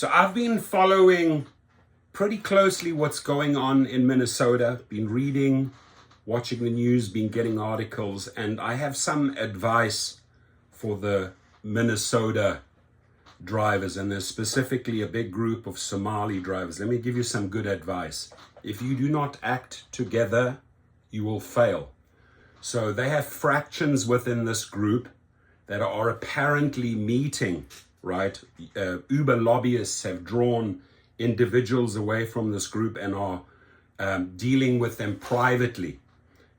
So I've been following pretty closely what's going on in Minnesota, been reading, watching the news, been getting articles, and I have some advice for the Minnesota drivers, and there's specifically a big group of Somali drivers. Let me give you some good advice. If you do not act together, you will fail. So they have fractions within this group that are apparently meeting, right? Uber lobbyists have drawn individuals away from this group and are dealing with them privately.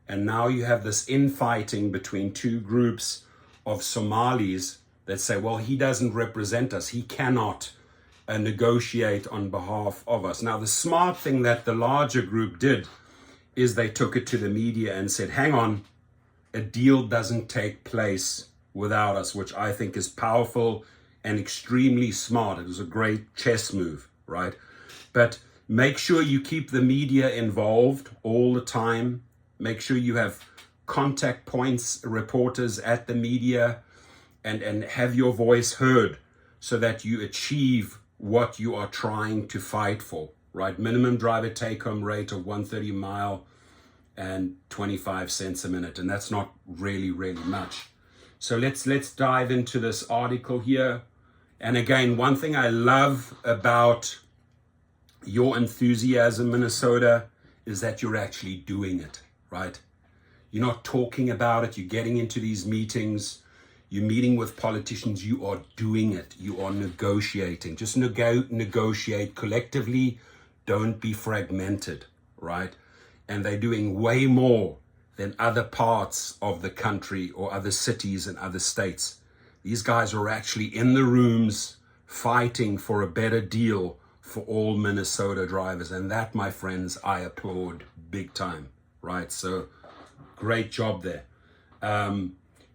And now you have this infighting between two groups of Somalis that say, well, he doesn't represent us. He cannot negotiate on behalf of us. Now, the smart thing that the larger group did is they took it to the media and said, hang on, a deal doesn't take place without us, which I think is powerful and extremely smart. It was a great chess move, right? But make sure you keep the media involved all the time. Make sure you have contact points, reporters at the media, and have your voice heard so that you achieve what you are trying to fight for, right? Minimum driver take-home rate of 130 a mile and 25 cents a minute. And that's not really much. So let's dive into this article here. And again, one thing I love about your enthusiasm, Minnesota, is that you're actually doing it, right? You're not talking about it. You're getting into these meetings. You're meeting with politicians. You are doing it. You are negotiating. Just negotiate collectively. Don't be fragmented, right? And they're doing way more than other parts of the country or other cities and other states. These guys are actually in the rooms fighting for a better deal for all Minnesota drivers. And that, my friends, I applaud big time, right? So great job there.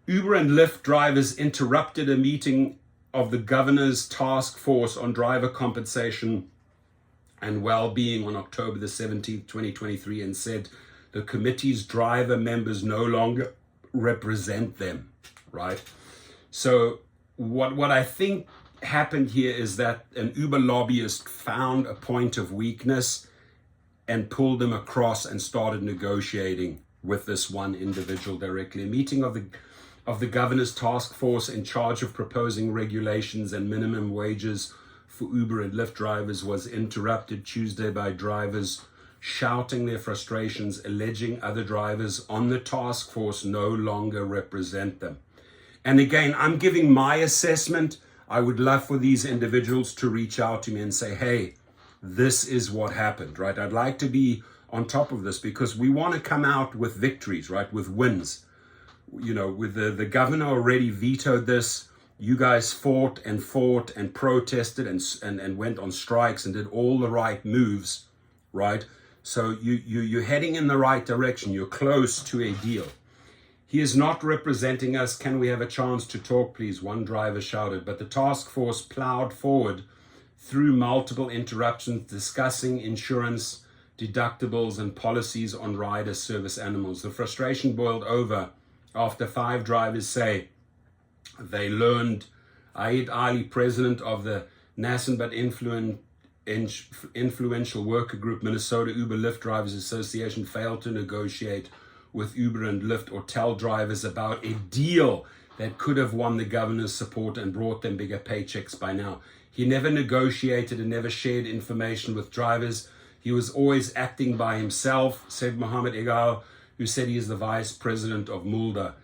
Uber and Lyft drivers interrupted a meeting of the governor's task force on driver compensation and well-being on October the 17th, 2023, and said the committee's driver members no longer represent them, right? So what I think happened here is that an Uber lobbyist found a point of weakness and pulled them across and started negotiating with this one individual directly. A meeting of the governor's task force in charge of proposing regulations and minimum wages for Uber and Lyft drivers was interrupted Tuesday by drivers shouting their frustrations, alleging other drivers on the task force no longer represent them. And again, I'm giving my assessment. I would love for these individuals to reach out to me and say, hey, this is what happened, right? I'd like to be on top of this because we want to come out with victories, right? With wins. You know, with the governor already vetoed this. You guys fought and protested and went on strikes and did all the right moves, right? So you're heading in the right direction. You're close to a deal. He is not representing us. Can we have a chance to talk, please? One driver shouted, but the task force plowed forward through multiple interruptions, discussing insurance, deductibles, and policies on rider service animals. The frustration boiled over after 5 drivers say they learned Aid Ali, president of the nascent but influential worker group Minnesota Uber Lyft Drivers Association, failed to negotiate with Uber and Lyft or tell drivers about a deal that could have won the governor's support and brought them bigger paychecks by now. He never negotiated and never shared information with drivers. He was always acting by himself, said Mohammed Egal, who said he is the vice president of Mulda.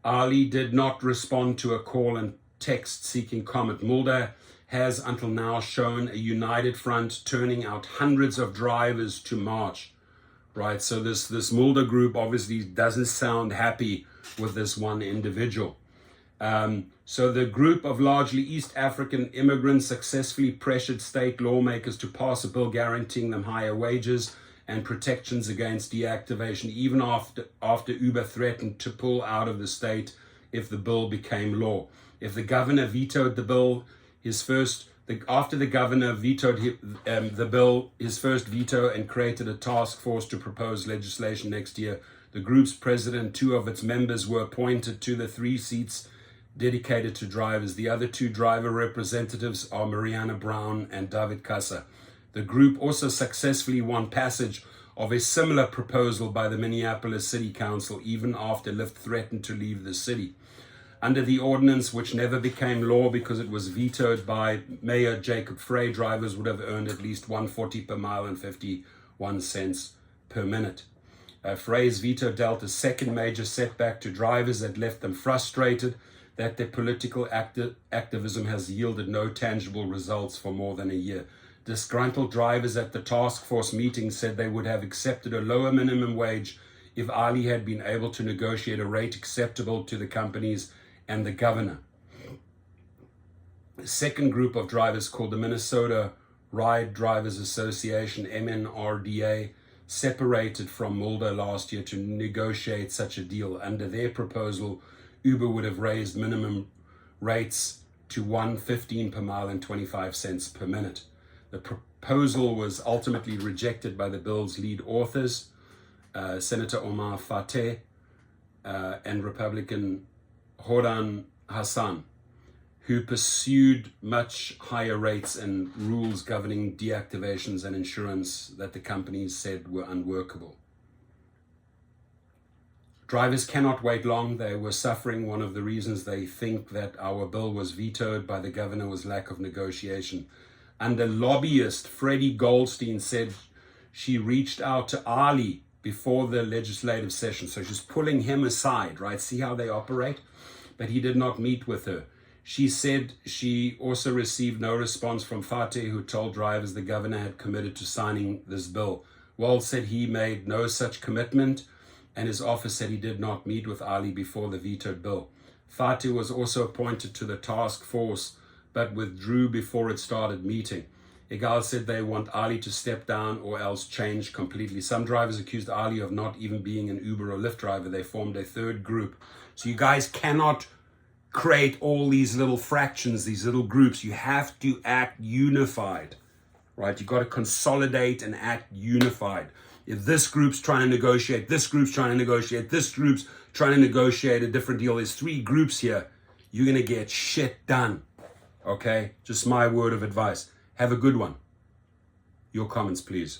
Ali did not respond to a call and text seeking comment. Mulda has until now shown a united front, turning out hundreds of drivers to march, right? So this Mulda group obviously doesn't sound happy with this one individual. So the group of largely East African immigrants successfully pressured state lawmakers to pass a bill guaranteeing them higher wages and protections against deactivation, even after Uber threatened to pull out of the state if the bill became law. If the governor vetoed the bill, after the governor vetoed the bill, his first veto, and created a task force to propose legislation next year, the group's president and 2 of its members were appointed to the 3 seats dedicated to drivers. The other two driver representatives are Mariana Brown and David Casa. The group also successfully won passage of a similar proposal by the Minneapolis City Council, even after Lyft threatened to leave the city. Under the ordinance, which never became law because it was vetoed by Mayor Jacob Frey, drivers would have earned at least $1.40 per mile and 51 cents per minute. Frey's veto dealt a second major setback to drivers that left them frustrated that their political activism has yielded no tangible results for more than a year. Disgruntled drivers at the task force meeting said they would have accepted a lower minimum wage if Ali had been able to negotiate a rate acceptable to the companies and the governor. A second group of drivers, called the Minnesota Ride Drivers Association, MNRDA, separated from Mulder last year to negotiate such a deal. Under their proposal, Uber would have raised minimum rates to $1.15 per mile and 25 cents per minute. The proposal was ultimately rejected by the bill's lead authors, Senator Omar Fateh and Republican Horan Hassan, who pursued much higher rates and rules governing deactivations and insurance that the companies said were unworkable. Drivers cannot wait long. They were suffering. One of the reasons they think that our bill was vetoed by the governor was lack of negotiation. And the lobbyist, Freddie Goldstein, said she reached out to Ali before the legislative session. So she's pulling him aside, right? See how they operate? But he did not meet with her. She said she also received no response from Fateh, who told drivers the governor had committed to signing this bill. Wald said he made no such commitment, and his office said he did not meet with Ali before the vetoed bill. Fateh was also appointed to the task force, but withdrew before it started meeting. Egal said they want Ali to step down or else change completely. Some drivers accused Ali of not even being an Uber or Lyft driver. They formed a third group. So you guys cannot create all these little fractions, these little groups. You have to act unified, right? You got to consolidate and act unified. If this group's trying to negotiate, this group's trying to negotiate, this group's trying to negotiate a different deal, there's three groups here, you're going to get shit done. Okay? Just my word of advice. Have a good one. Your comments, please.